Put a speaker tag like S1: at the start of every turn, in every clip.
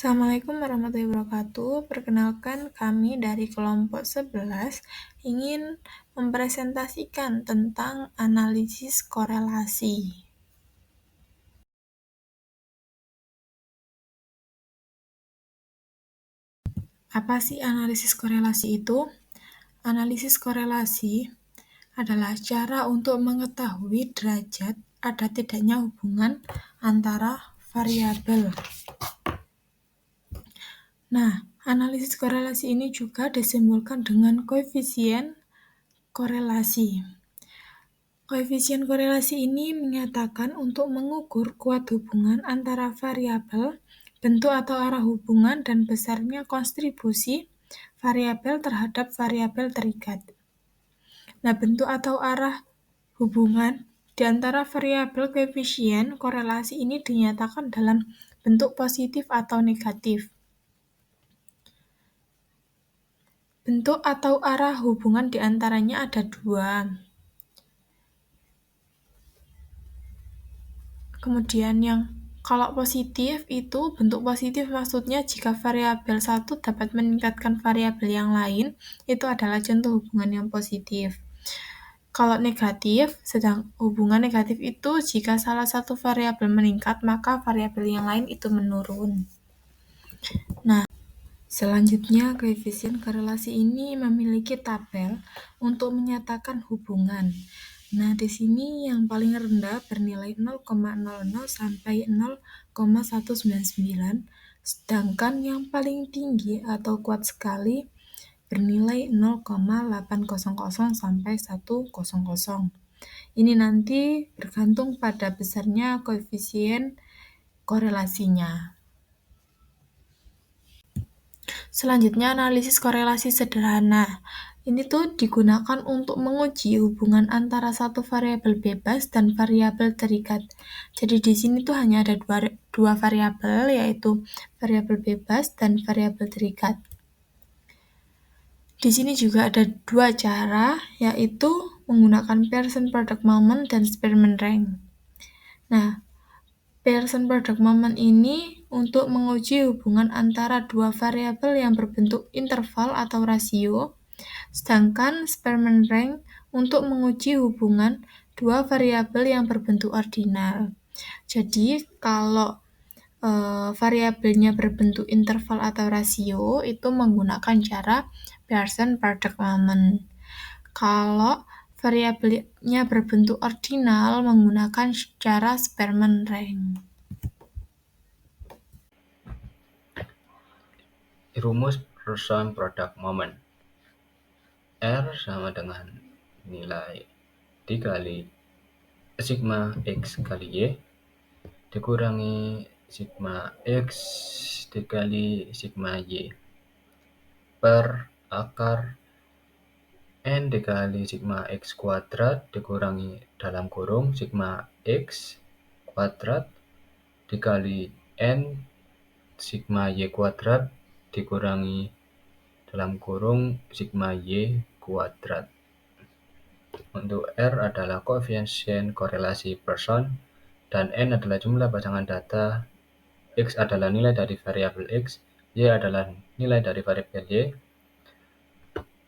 S1: Assalamualaikum warahmatullahi wabarakatuh. Perkenalkan, kami dari kelompok 11 ingin mempresentasikan tentang analisis korelasi. Apa sih analisis korelasi itu? Analisis korelasi adalah cara untuk mengetahui derajat ada tidaknya hubungan antara variabel. Nah, analisis korelasi ini juga disimbolkan dengan koefisien korelasi. Koefisien korelasi ini menyatakan untuk mengukur kuat hubungan antara variabel, bentuk atau arah hubungan, dan besarnya kontribusi variabel terhadap variabel terikat. Nah, bentuk atau arah hubungan di antara variabel koefisien korelasi ini dinyatakan dalam bentuk positif atau negatif. Bentuk atau arah hubungan di antaranya ada dua. Kemudian yang kalau positif itu bentuk positif maksudnya jika variabel satu dapat meningkatkan variabel yang lain, itu adalah contoh hubungan yang positif. Kalau negatif, sedang hubungan negatif itu jika salah satu variabel meningkat, maka variabel yang lain itu menurun. Nah, selanjutnya koefisien korelasi ini memiliki tabel untuk menyatakan hubungan. Nah, di sini yang paling rendah bernilai 0,00 sampai 0,199, sedangkan yang paling tinggi atau kuat sekali bernilai 0,800 sampai 100. Ini nanti bergantung pada besarnya koefisien korelasinya. Selanjutnya analisis korelasi sederhana. Ini tuh digunakan untuk menguji hubungan antara satu variabel bebas dan variabel terikat. Jadi di sini tuh hanya ada dua variabel, yaitu variabel bebas dan variabel terikat. Di sini juga ada dua cara, yaitu menggunakan Pearson product moment dan Spearman rank. Nah, Pearson product moment ini untuk menguji hubungan antara dua variabel yang berbentuk interval atau rasio, sedangkan Spearman rank untuk menguji hubungan dua variabel yang berbentuk ordinal. Jadi, kalau variabelnya berbentuk interval atau rasio, itu menggunakan cara Pearson product moment. Kalau variabelnya berbentuk ordinal, menggunakan cara Spearman rank.
S2: Rumus Pearson product moment. R sama dengan nilai dikali sigma X kali Y dikurangi sigma X dikali sigma Y per akar N dikali sigma X kuadrat dikurangi dalam kurung sigma X kuadrat dikali N sigma Y kuadrat dikurangi dalam kurung sigma Y kuadrat. Untuk R adalah koefisien korelasi Pearson dan N adalah jumlah pasangan data, X adalah nilai dari variabel X, Y adalah nilai dari variabel Y.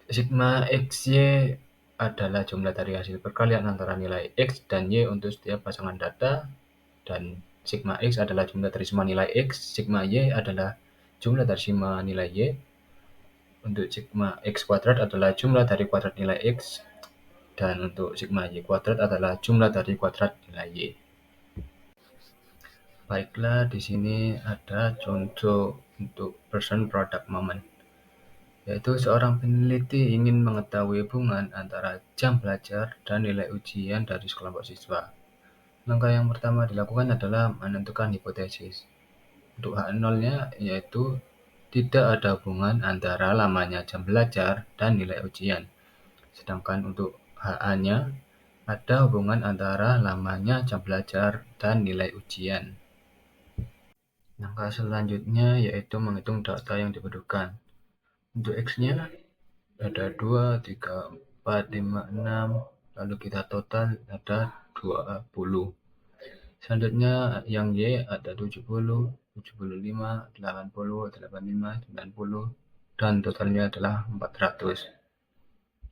S2: Sigma XY adalah jumlah dari hasil perkalian antara nilai X dan Y untuk setiap pasangan data, dan sigma X adalah jumlah dari semua nilai X, sigma Y adalah jumlah dari semua nilai Y. Untuk sigma X kuadrat adalah jumlah dari kuadrat nilai X, dan untuk sigma Y kuadrat adalah jumlah dari kuadrat nilai Y. Baiklah, di sini ada contoh untuk Pearson product moment, yaitu seorang peneliti ingin mengetahui hubungan antara jam belajar dan nilai ujian dari sekelompok siswa. Langkah yang pertama dilakukan adalah menentukan hipotesis. Untuk H0-nya yaitu tidak ada hubungan antara lamanya jam belajar dan nilai ujian. Sedangkan untuk HA-nya ada hubungan antara lamanya jam belajar dan nilai ujian. Langkah selanjutnya yaitu menghitung data yang dibutuhkan. Untuk X-nya ada 2, 3, 4, 5, 6, lalu kita total ada 20. Selanjutnya yang Y ada 70, 75, 80, 85, 90, dan totalnya adalah 400.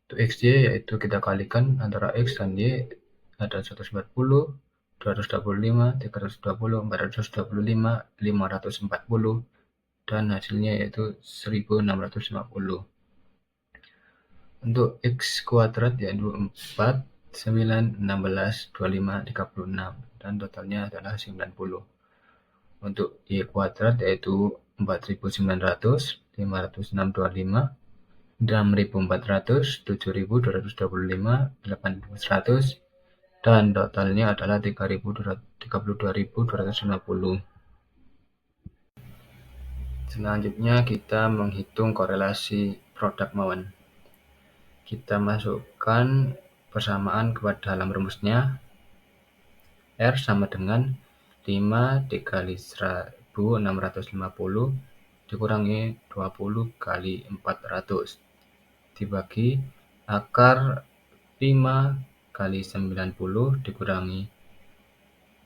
S2: Untuk XY yaitu kita kalikan antara X dan Y ada 140, 225, 320, 425, 540, dan hasilnya yaitu 1650. Untuk X kuadrat yaitu 4, 9, 16, 25, 36, dan totalnya adalah 90. Untuk Y kuadrat yaitu 4900, 50625, 6400, 7225, 8100, dan totalnya adalah 32.250. Selanjutnya kita menghitung korelasi produk mawon. Kita masukkan persamaan ke dalam rumusnya. R sama dengan 5 dikali 1650 dikurangi 20 kali 400 dibagi akar 5 kali 90 dikurangi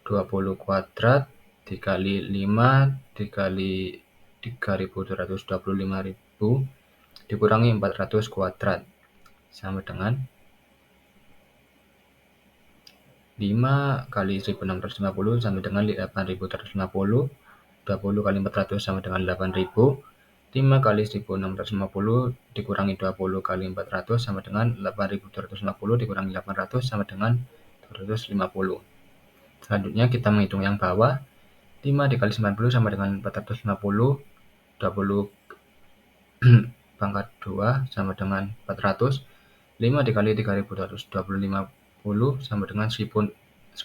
S2: 20 kuadrat dikali 5 dikali 3.225.000 dikurangi 400 kuadrat sama dengan 5 kali 1650 sama dengan 8350, 20 kali 400 sama dengan 8000, 5 kali 1650 dikurangi 20 kali 400 sama dengan 8250 dikurangi 800 sama dengan 250. Selanjutnya kita menghitung yang bawah. 5 dikali 90 sama dengan 450, 20 pangkat 2 sama dengan 400, 5 dikali 3250 sama dengan 161.255.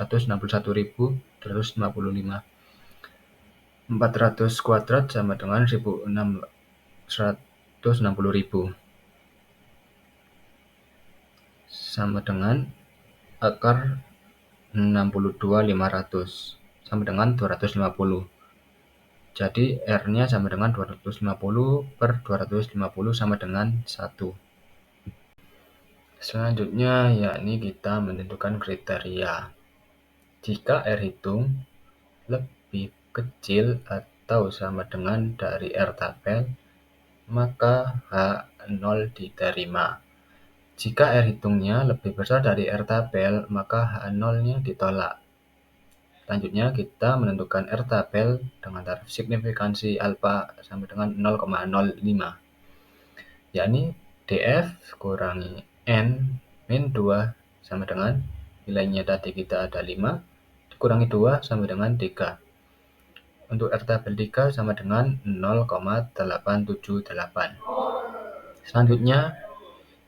S2: 400 kuadrat sama dengan 1.660.000 sama dengan akar 62.500 sama dengan 250. Jadi R-nya sama dengan 250 per 250 sama dengan 1. Selanjutnya yakni kita menentukan kriteria. Jika R hitung lebih kecil atau sama dengan dari R tabel, maka H0 diterima. Jika R hitungnya lebih besar dari R tabel, maka H0-nya ditolak. Selanjutnya kita menentukan R tabel dengan taraf signifikansi alfa sama dengan 0,05, yakni DF kurangi N min 2 sama dengan nilainya tadi kita ada 5 dikurangi 2 sama dengan 3. Untuk R tabel 3 sama dengan 0,878. Selanjutnya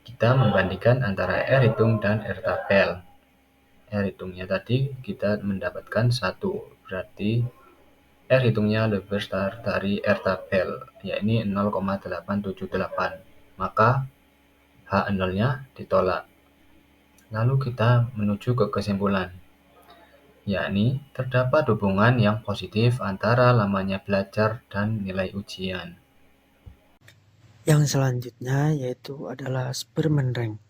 S2: kita membandingkan antara R hitung dan R tabel. R hitungnya tadi kita mendapatkan 1, berarti R hitungnya lebih besar dari R tabel, yakni 0,878. Maka H0-nya ditolak. Lalu kita menuju ke kesimpulan, yakni terdapat hubungan yang positif antara lamanya belajar dan nilai ujian.
S3: Yang selanjutnya yaitu adalah Spearman Rank.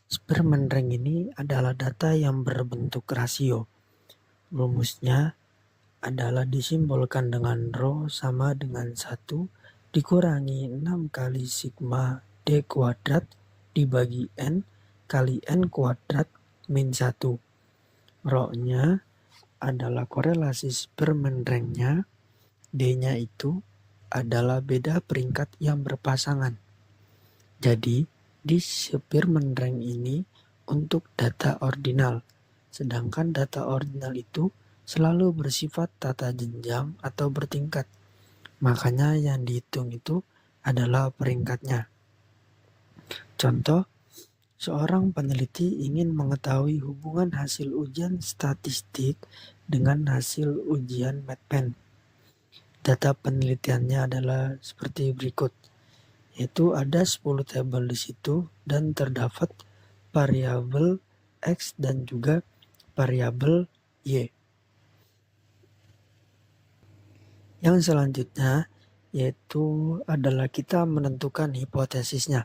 S3: Spearman Rank ini adalah data yang berbentuk rasio. Rumusnya adalah disimbolkan dengan rho sama dengan 1 dikurangi 6 kali sigma D kuadrat dibagi N kali N kuadrat min 1. Rho-nya adalah korelasi Spearman Rank-nya, D-nya itu adalah beda peringkat yang berpasangan. Jadi di Spearman Rank ini untuk data ordinal, sedangkan data ordinal itu selalu bersifat tata jenjang atau bertingkat. Makanya yang dihitung itu adalah peringkatnya. Contoh, seorang peneliti ingin mengetahui hubungan hasil ujian statistik dengan hasil ujian MATPEN. Data penelitiannya adalah seperti berikut, yaitu ada 10 tabel di situ dan terdapat variabel X dan juga variabel Y. Yang selanjutnya yaitu adalah kita menentukan hipotesisnya.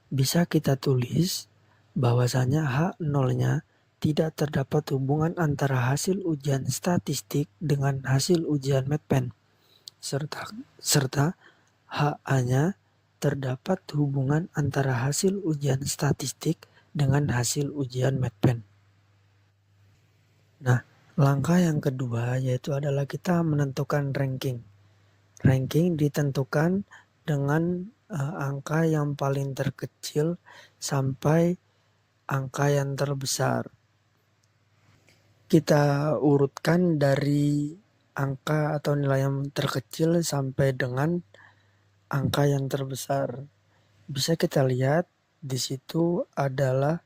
S3: Bisa kita tulis bahwasanya H0-nya tidak terdapat hubungan antara hasil ujian statistik dengan hasil ujian MATPEN. serta HA-nya terdapat hubungan antara hasil ujian statistik dengan hasil ujian MATPEN. Nah, langkah yang kedua yaitu adalah kita menentukan ranking. Ranking ditentukan dengan angka yang paling terkecil sampai angka yang terbesar. Kita urutkan dari angka atau nilai yang terkecil sampai dengan angka yang terbesar. Bisa kita lihat di situ adalah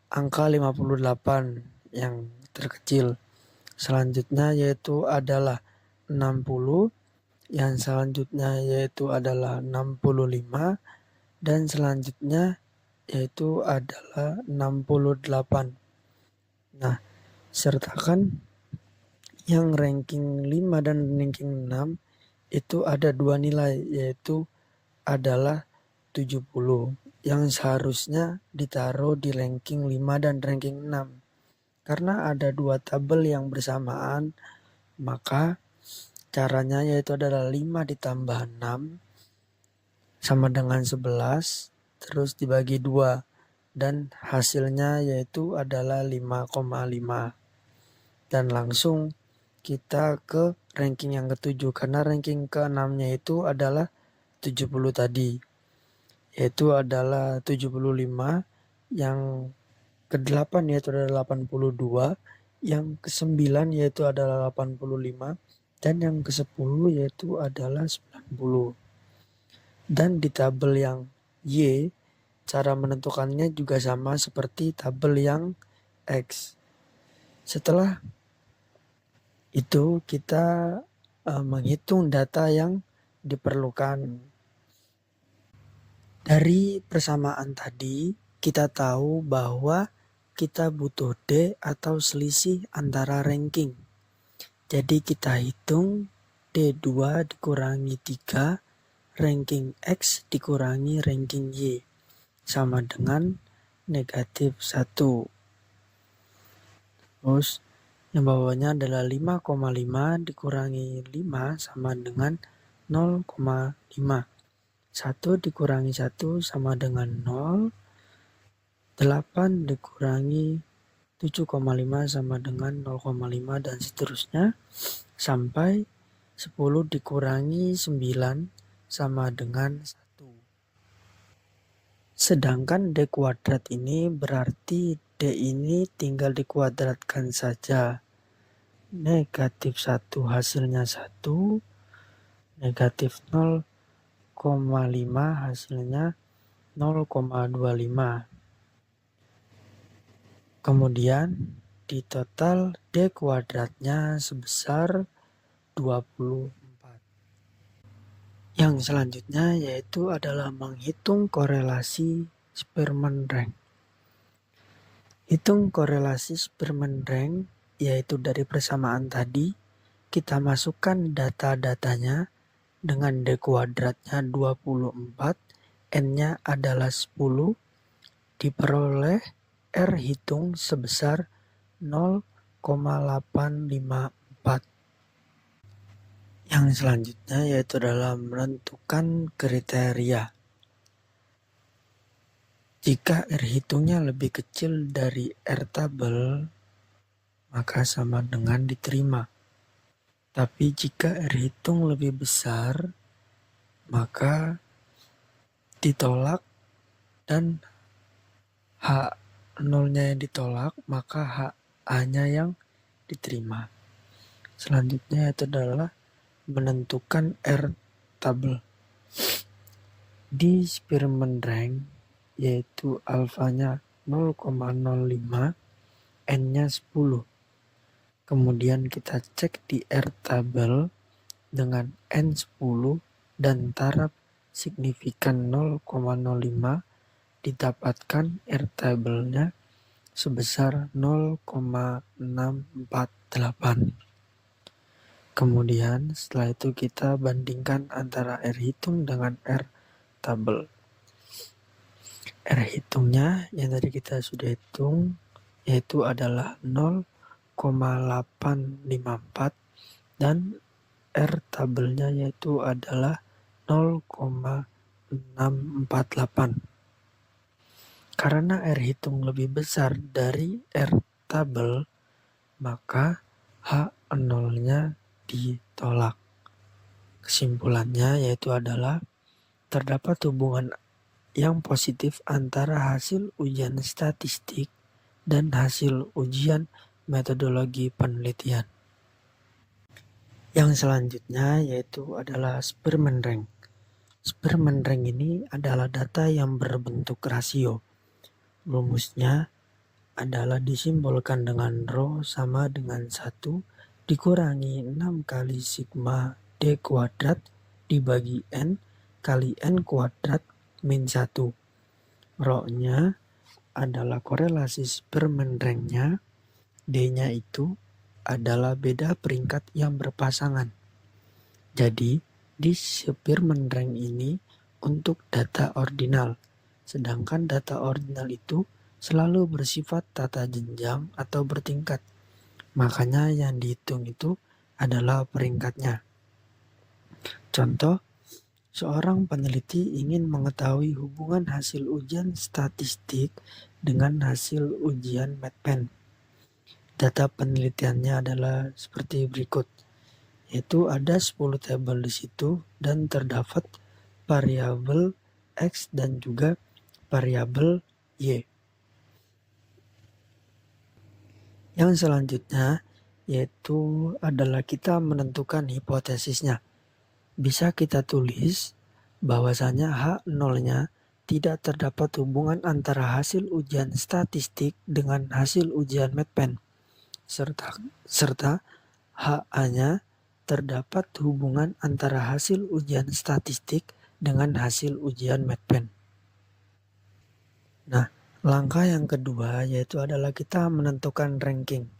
S3: angka 58 yang terkecil. Selanjutnya yaitu adalah 60, yang selanjutnya yaitu adalah 65, dan selanjutnya yaitu adalah 68. Nah, sertakan yang ranking 5 dan ranking 6 itu ada dua nilai, yaitu adalah 70 yang seharusnya ditaruh di ranking 5 dan ranking 6. Karena ada dua tabel yang bersamaan, maka caranya yaitu adalah 5 ditambah 6 sama dengan 11, terus dibagi 2, dan hasilnya yaitu adalah 5,5. Dan langsung kita ke ranking yang ke-7, karena ranking ke-6-nya itu adalah 70 tadi, yaitu adalah 75, yang ke-8 yaitu adalah 82, yang ke-9 yaitu adalah 85, dan yang ke-10 yaitu adalah 90. Dan di tabel yang Y, cara menentukannya juga sama seperti tabel yang X. Setelah itu kita menghitung data yang diperlukan. Dari persamaan tadi kita tahu bahwa kita butuh D atau selisih antara ranking. Jadi kita hitung D2 dikurangi 3, ranking X dikurangi ranking Y, sama dengan negatif 1. Terus yang bawahnya adalah 5,5 dikurangi 5 sama dengan 0,5. 1 dikurangi 1 sama dengan 0. 8 dikurangi 7,5 sama dengan 0,5, dan seterusnya sampai 10 dikurangi 9 sama dengan 1. Sedangkan D kuadrat ini berarti D ini tinggal dikuadratkan saja. Negatif 1 hasilnya 1, negatif 0,5 hasilnya 0,25. Kemudian di total D kuadratnya sebesar 24. Yang selanjutnya yaitu adalah menghitung korelasi Spearman rank. Hitung korelasi Spearman rank yaitu dari persamaan tadi kita masukkan data-datanya dengan D kuadratnya 24, N-nya adalah 10, diperoleh R hitung sebesar 0,854. Yang selanjutnya yaitu adalah menentukan kriteria. Jika R hitungnya lebih kecil dari R tabel, maka sama dengan diterima. Tapi jika R hitung lebih besar, maka ditolak, dan H0-nya yang ditolak, maka HA-nya yang diterima. Selanjutnya itu adalah menentukan R tabel. Di Spearman rank yaitu alfanya 0,05, N-nya 10. Kemudian kita cek di R tabel dengan N10 dan taraf signifikan 0,05, didapatkan R tabelnya sebesar 0,648. Kemudian setelah itu kita bandingkan antara R hitung dengan R tabel. R hitungnya yang tadi kita sudah hitung yaitu adalah 0,854, dan R tabelnya yaitu adalah 0,648. Karena R hitung lebih besar dari R tabel, maka H0-nya ditolak. Kesimpulannya yaitu adalah terdapat hubungan yang positif antara hasil ujian statistik dan hasil ujian metodologi penelitian. Yang selanjutnya yaitu adalah Spearman Rank. Spearman Rank ini adalah data yang berbentuk rasio. Rumusnya adalah disimbolkan dengan rho sama dengan 1 dikurangi 6 kali sigma D kuadrat dibagi N kali N kuadrat min 1. Rho-nya adalah korelasi Spearman Rank-nya, D-nya itu adalah beda peringkat yang berpasangan. Jadi, di Spearman Rank ini untuk data ordinal, sedangkan data ordinal itu selalu bersifat tata jenjang atau bertingkat. Makanya yang dihitung itu adalah peringkatnya. Contoh, seorang peneliti ingin mengetahui hubungan hasil ujian statistik dengan hasil ujian MATPEN. Data penelitiannya adalah seperti berikut, yaitu ada 10 tabel di situ dan terdapat variabel X dan juga variabel Y. Yang selanjutnya yaitu adalah kita menentukan hipotesisnya. Bisa kita tulis bahwasanya H0-nya tidak terdapat hubungan antara hasil ujian statistik dengan hasil ujian MATPEN. Serta HA-nya terdapat hubungan antara hasil ujian statistik dengan hasil ujian MATPEN. Nah, langkah yang kedua yaitu adalah kita menentukan ranking.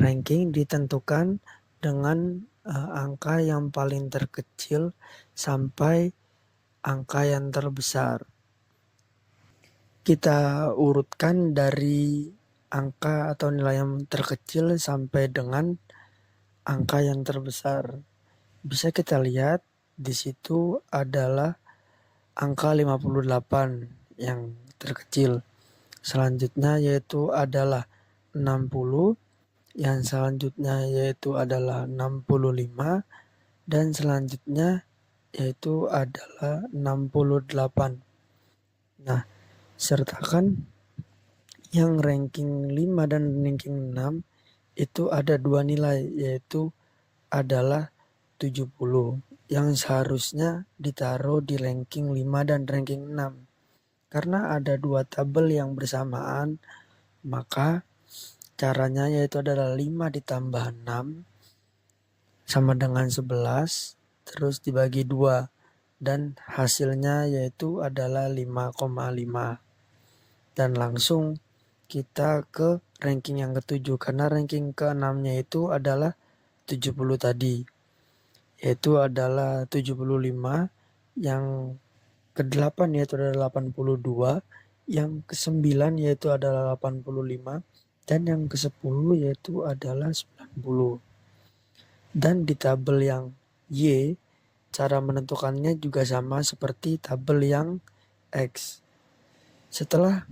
S3: Ranking ditentukan dengan angka yang paling terkecil sampai angka yang terbesar. Kita urutkan dari angka atau nilai yang terkecil sampai dengan angka yang terbesar. Bisa kita lihat di situ adalah angka 58 yang terkecil. Selanjutnya yaitu adalah 60, yang selanjutnya yaitu adalah 65, dan selanjutnya yaitu adalah 68. Nah, sertakan yang ranking 5 dan ranking 6 itu ada dua nilai, yaitu adalah 70 yang seharusnya ditaruh di ranking 5 dan ranking 6. Karena ada dua tabel yang bersamaan, maka caranya yaitu adalah 5 ditambah 6 sama dengan 11, terus dibagi 2, dan hasilnya yaitu adalah 5,5. Dan langsung kita ke ranking yang ke-7, karena ranking ke-6-nya itu adalah 70 tadi, yaitu adalah 75, yang ke-8 yaitu adalah 82, yang ke-9 yaitu adalah 85, dan yang ke-10 yaitu adalah 90. Dan di tabel yang Y, cara menentukannya juga sama seperti tabel yang X. Setelah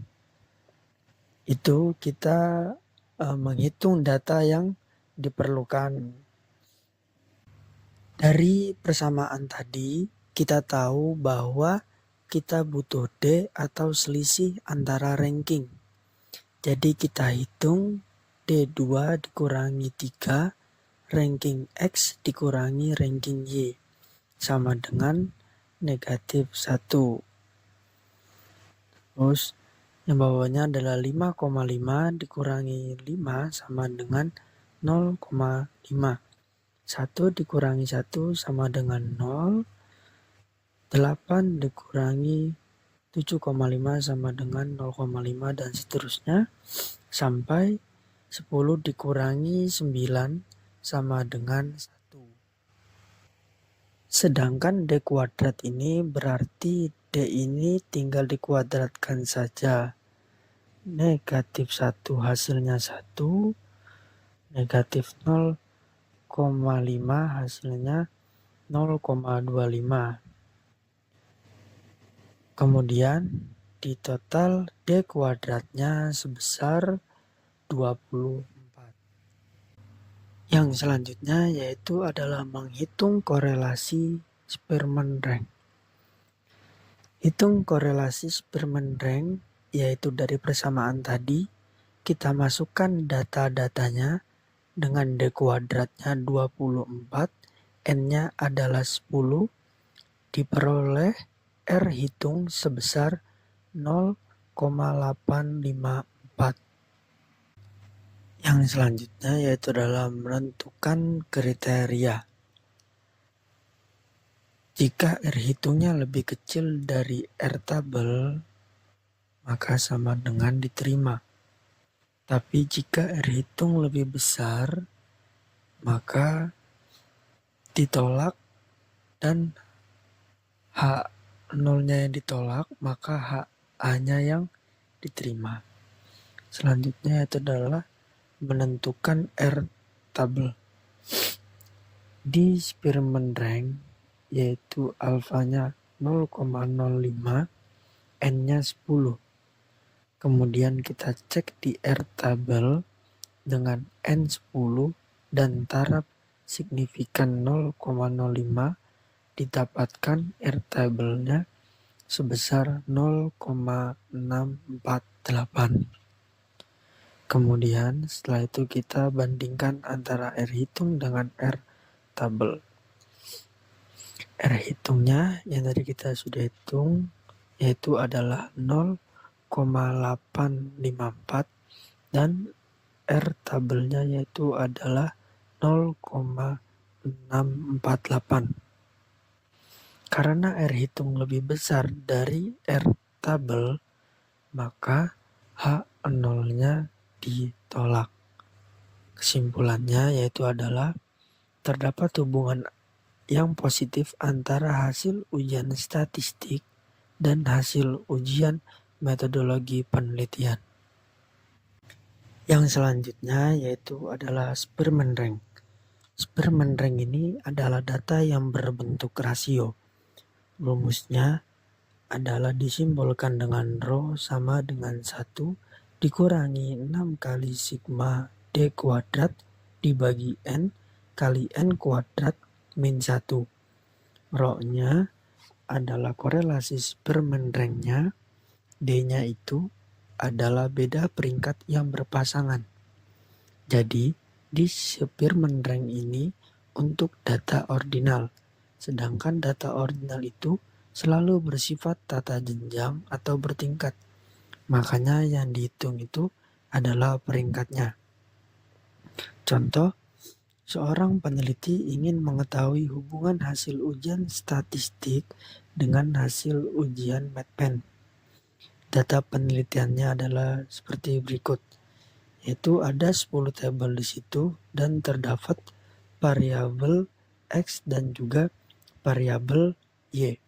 S3: itu kita menghitung data yang diperlukan. Dari persamaan tadi kita tahu bahwa kita butuh D atau selisih antara ranking. Jadi kita hitung D2 dikurangi 3 ranking X dikurangi ranking Y sama dengan negatif 1. Terus yang bawahnya adalah 5,5 dikurangi 5 sama dengan 0,5. 1 dikurangi 1 sama dengan 0. 8 dikurangi 7,5 sama dengan 0,5 dan seterusnya. Sampai 10 dikurangi 9 sama dengan 1. Sedangkan D kuadrat ini berarti D ini tinggal dikuadratkan saja. Negatif 1 hasilnya 1, negatif 0 hasilnya 0,25. Kemudian di total D kuadratnya sebesar 24. Yang selanjutnya yaitu adalah menghitung korelasi Spearman rank. Hitung korelasi Spearman rank yaitu dari persamaan tadi, kita masukkan data-datanya dengan D kuadratnya 24, N-nya adalah 10, diperoleh R hitung sebesar 0,854. Yang selanjutnya yaitu adalah menentukan kriteria. Jika R hitungnya lebih kecil dari R tabel, maka sama dengan diterima. Tapi jika R hitung lebih besar, maka ditolak, dan H0-nya yang ditolak, maka HA-nya yang diterima. Selanjutnya itu adalah menentukan R tabel. Di Spearman rank yaitu alfanya 0,05, N-nya 10. Kemudian kita cek di R tabel dengan N10 dan taraf signifikan 0,05, didapatkan R tabelnya sebesar 0,648. Kemudian setelah itu kita bandingkan antara R hitung dengan R tabel. R hitungnya yang tadi kita sudah hitung yaitu adalah 0,854 dan R tabelnya yaitu adalah 0,648. Karena R hitung lebih besar dari R tabel, maka H0-nya ditolak. Kesimpulannya yaitu adalah terdapat hubungan yang positif antara hasil ujian statistik dan hasil ujian metodologi penelitian. Yang selanjutnya yaitu adalah Spearman rank. Spearman rank ini adalah data yang berbentuk rasio. Rumusnya adalah disimbolkan dengan rho sama dengan 1 dikurangi 6 kali sigma D kuadrat dibagi N kali N kuadrat min 1. Rho-nya adalah korelasi Spearman rank-nya, D-nya itu adalah beda peringkat yang berpasangan. Jadi di Spearman rank ini untuk data ordinal, sedangkan data ordinal itu selalu bersifat tata jenjang atau bertingkat. Makanya yang dihitung itu adalah peringkatnya. Contoh, seorang peneliti ingin mengetahui hubungan hasil ujian statistik dengan hasil ujian MATPEN. Data penelitiannya adalah seperti berikut, yaitu ada 10 tabel di situ dan terdapat variabel X dan juga variabel Y.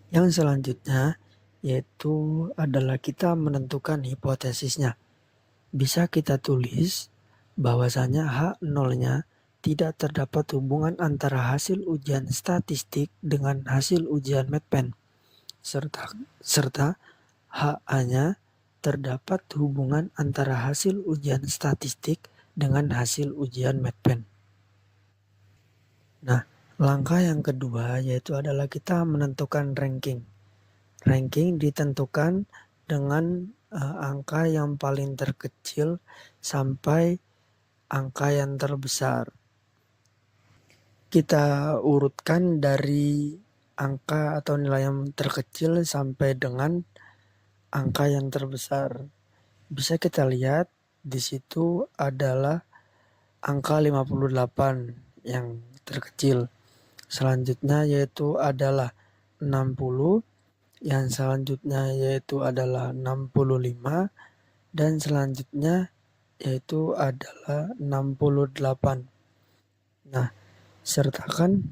S3: Yang selanjutnya yaitu adalah kita menentukan hipotesisnya. Bisa kita tulis bahwasanya H0-nya tidak terdapat hubungan antara hasil ujian statistik dengan hasil ujian MATPEN, serta HA-nya terdapat hubungan antara hasil ujian statistik dengan hasil ujian MATPEN. Nah, langkah yang kedua yaitu adalah kita menentukan ranking. Ranking ditentukan dengan angka yang paling terkecil sampai angka yang terbesar. Kita urutkan dari angka atau nilai yang terkecil sampai dengan angka yang terbesar. Bisa kita lihat di situ adalah angka 58 yang terkecil. Selanjutnya yaitu adalah 60, yang selanjutnya yaitu adalah 65, dan selanjutnya yaitu adalah 68. Nah, sertakan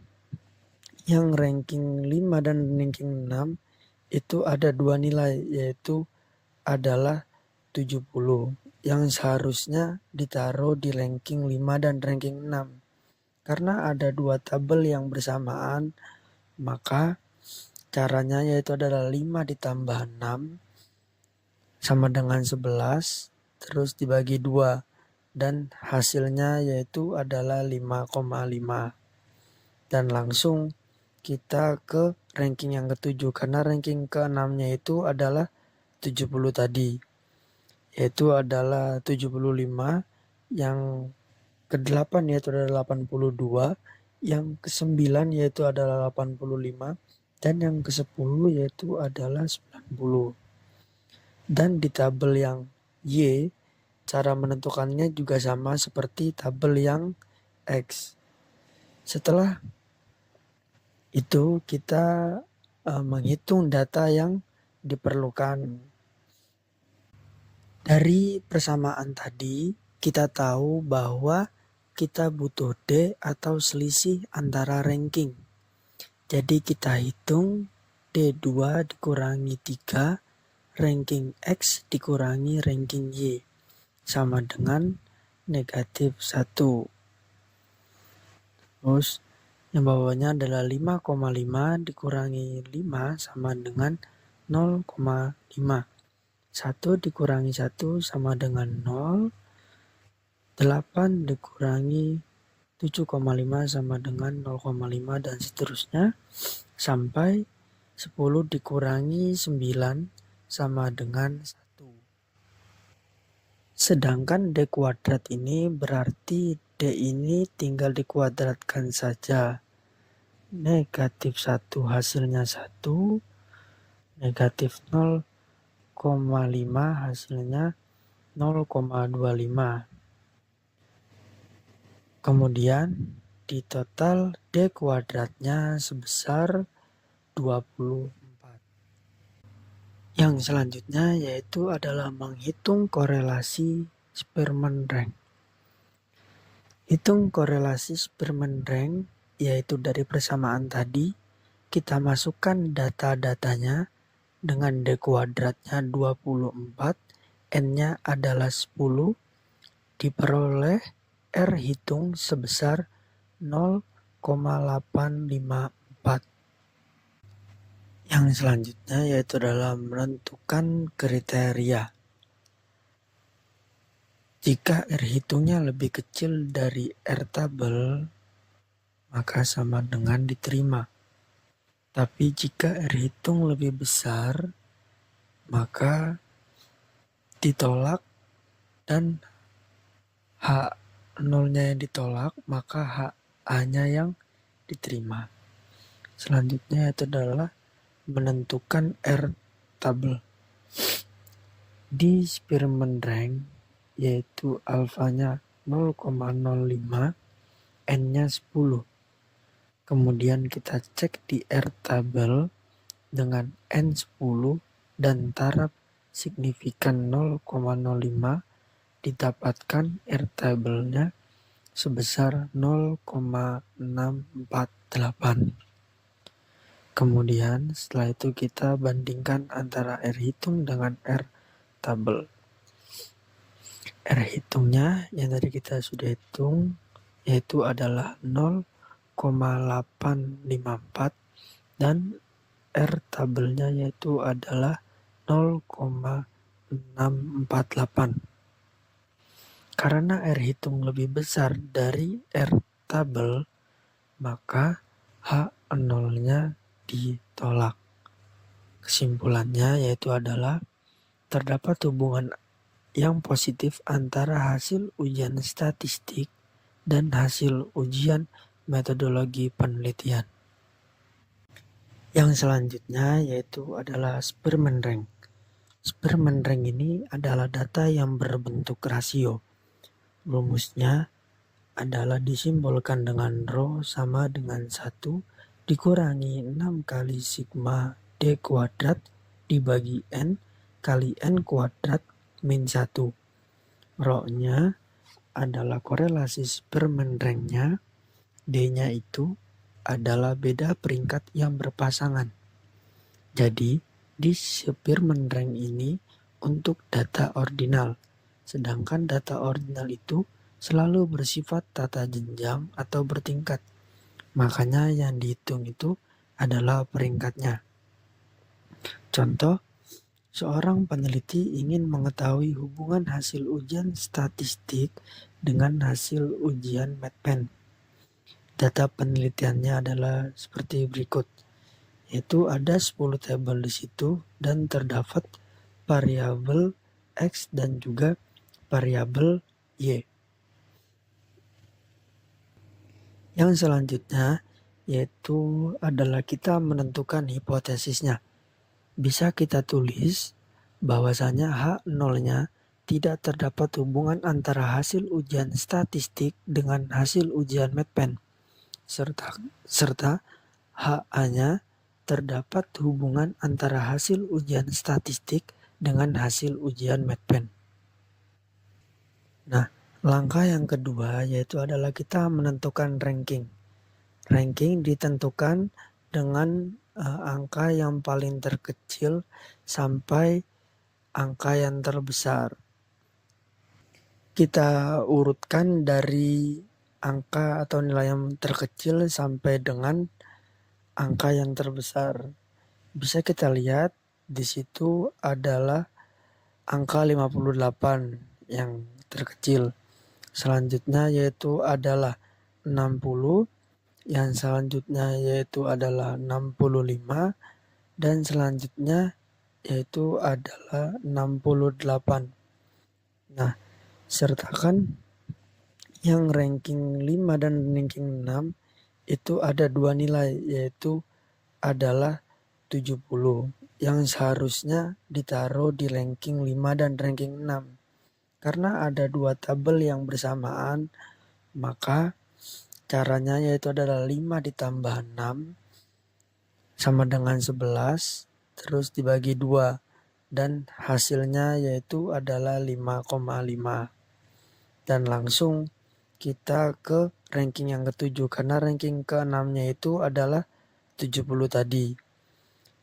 S3: yang ranking 5 dan ranking 6 itu ada dua nilai, yaitu adalah 70. yang seharusnya ditaruh di ranking 5 dan ranking 6. Karena ada 2 tabel yang bersamaan, maka caranya yaitu adalah 5 ditambah 6 sama dengan 11, terus dibagi 2, dan hasilnya yaitu adalah 5,5. Dan langsung kita ke ranking yang ke-7, karena ranking ke-6-nya itu adalah 70 tadi, yaitu adalah 75, yang ke-8 yaitu adalah 82, yang ke-9 yaitu adalah 85, dan yang ke-10 yaitu adalah 90. Dan di tabel yang Y, cara menentukannya juga sama seperti tabel yang X. Setelah itu kita menghitung data yang diperlukan. Dari persamaan tadi kita tahu bahwa kita butuh D atau selisih antara ranking. Jadi kita hitung D2 dikurangi 3, ranking X dikurangi ranking Y, sama dengan negatif 1. Terus yang bawahnya adalah 5,5 dikurangi 5 sama dengan 0,5. 1 dikurangi 1 sama dengan 0. 8 dikurangi 7,5 sama dengan 0,5 dan seterusnya. Sampai 10 dikurangi 9 sama dengan 1. Sedangkan D kuadrat ini berarti D ini tinggal dikuadratkan saja. Negatif 1 hasilnya 1. Negatif 0,5 hasilnya 0,25. Kemudian di total D kuadratnya sebesar 24. Yang selanjutnya yaitu adalah menghitung korelasi Spearman rank. Hitung korelasi Spearman rank yaitu dari persamaan tadi, kita masukkan data-datanya dengan D kuadratnya 24, N-nya adalah 10, diperoleh R hitung sebesar 0,854. Yang selanjutnya yaitu adalah menentukan kriteria. Jika R hitungnya lebih kecil dari R tabel, maka sama dengan diterima. Tapi jika R hitung lebih besar, maka ditolak, dan H0-nya yang ditolak, maka HA-nya yang diterima. Selanjutnya itu adalah menentukan R tabel. Di Spearman rank yaitu alfanya 0,05, N-nya 10. Kemudian kita cek di R tabel dengan N10 dan taraf signifikan 0,05, didapatkan R tabelnya sebesar 0,648. Kemudian setelah itu kita bandingkan antara R hitung dengan R tabel. R hitungnya yang tadi kita sudah hitung yaitu adalah 0,854 dan R tabelnya yaitu adalah 0,648. Karena R hitung lebih besar dari R tabel, maka H0-nya ditolak. Kesimpulannya yaitu adalah terdapat hubungan yang positif antara hasil ujian statistik dan hasil ujian metodologi penelitian. Yang selanjutnya yaitu adalah Spearman rank. Spearman rank ini adalah data yang berbentuk rasio. Rumusnya adalah disimbolkan dengan rho sama dengan 1 dikurangi 6 kali sigma D kuadrat dibagi N kali N kuadrat min 1. Rho-nya adalah korelasi Spearman rank-nya, D-nya itu adalah beda peringkat yang berpasangan. Jadi di Spearman rank ini untuk data ordinal, sedangkan data ordinal itu selalu bersifat tata jenjang atau bertingkat. Makanya yang dihitung itu adalah peringkatnya. Contoh, seorang peneliti ingin mengetahui hubungan hasil ujian statistik dengan hasil ujian MATPEN. Data penelitiannya adalah seperti berikut, yaitu ada 10 tabel di situ dan terdapat variabel X dan juga variabel Y. Yang selanjutnya yaitu adalah kita menentukan hipotesisnya. Bisa kita tulis bahwasanya H0-nya tidak terdapat hubungan antara hasil ujian statistik dengan hasil ujian MATPEN, serta HA-nya terdapat hubungan antara hasil ujian statistik dengan hasil ujian MATPEN. Nah, langkah yang kedua yaitu adalah kita menentukan ranking. Ranking ditentukan dengan angka yang paling terkecil sampai angka yang terbesar. Kita urutkan dari angka atau nilai yang terkecil sampai dengan angka yang terbesar. Bisa kita lihat di situ adalah angka 58 yang terkecil. Selanjutnya yaitu adalah 60, yang selanjutnya yaitu adalah 65, dan selanjutnya yaitu adalah 68. Nah, sertakan yang ranking 5 dan ranking 6 itu ada dua nilai, yaitu adalah 70 yang seharusnya ditaruh di ranking 5 dan ranking 6. Karena ada dua tabel yang bersamaan, maka caranya yaitu adalah 5 ditambah 6 sama dengan 11, terus dibagi 2, dan hasilnya yaitu adalah 5,5. Dan langsung kita ke ranking yang ke-7, karena ranking ke-6-nya itu adalah 70 tadi,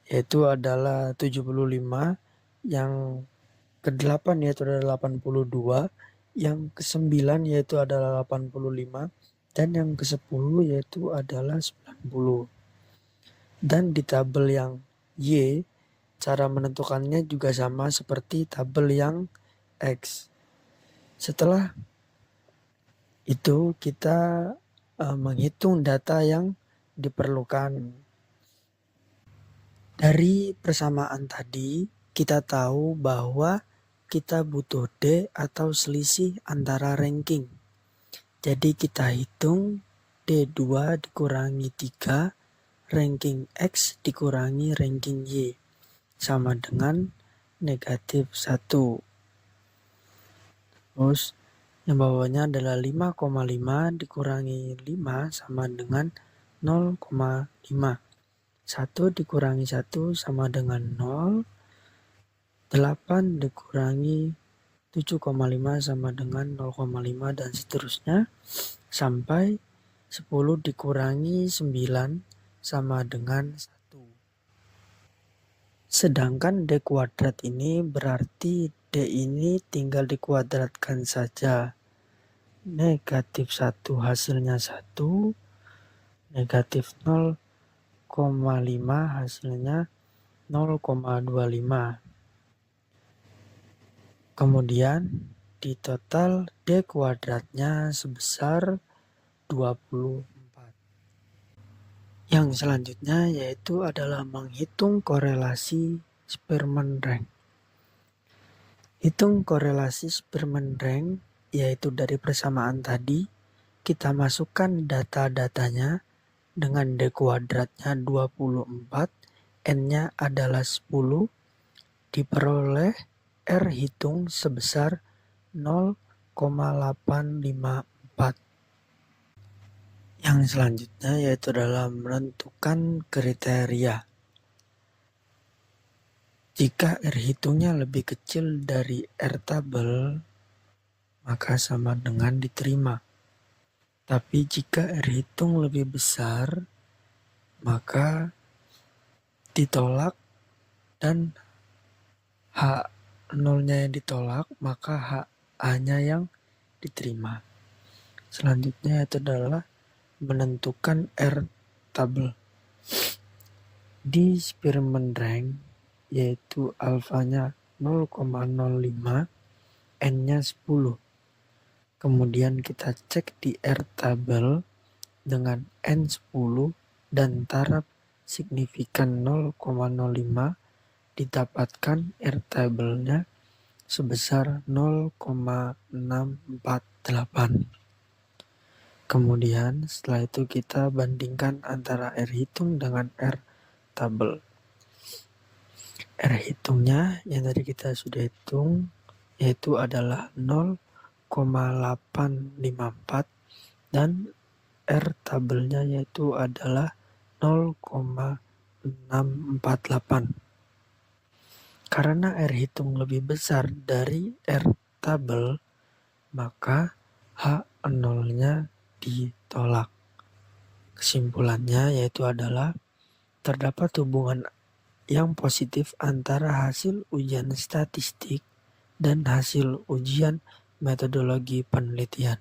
S3: yaitu adalah 75, yang ke-8 yaitu adalah 82, yang ke-9 yaitu adalah 85, dan yang ke-10 yaitu adalah 90. Dan di tabel yang Y, cara menentukannya juga sama seperti tabel yang X. Setelah itu kita menghitung data yang diperlukan. Dari persamaan tadi kita tahu bahwa kita butuh D atau selisih antara ranking. Jadi kita hitung D2 dikurangi 3, ranking X dikurangi ranking Y, sama dengan negatif 1. Terus yang bawahnya adalah 5,5 dikurangi 5 sama dengan 0,5. 1 dikurangi 1 sama dengan 0. 8 dikurangi 7,5 sama dengan 0,5 dan seterusnya. Sampai 10 dikurangi 9 sama dengan 1. Sedangkan D kuadrat ini berarti D ini tinggal dikuadratkan saja. Negatif 1 hasilnya 1, negatif 0,5 hasilnya 0,25. Kemudian di total D kuadratnya sebesar 24. Yang selanjutnya yaitu adalah menghitung korelasi Spearman rank. Hitung korelasi Spearman rank yaitu dari persamaan tadi kita masukkan data-datanya dengan D kuadratnya 24, N-nya adalah 10, diperoleh R hitung sebesar 0,854. Yang selanjutnya yaitu adalah menentukan kriteria. Jika R hitungnya lebih kecil dari R tabel, maka sama dengan diterima. Tapi jika R hitung lebih besar, maka ditolak, dan H0-nya yang ditolak, maka A-nya yang diterima. Selanjutnya itu adalah menentukan R-table. Di Spearman rank yaitu alfanya 0,05, N-nya 10. Kemudian kita cek di R-table dengan N10 dan taraf signifikan 0,05 didapatkan R-table-nya sebesar 0,648. Kemudian setelah itu kita bandingkan antara R hitung dengan R tabel. R hitungnya yang tadi kita sudah hitung yaitu adalah 0,854 dan R tabelnya yaitu adalah 0,648. Karena R hitung lebih besar dari R tabel, maka H0-nya ditolak. Kesimpulannya yaitu adalah terdapat hubungan yang positif antara hasil ujian statistik dan hasil ujian metodologi penelitian.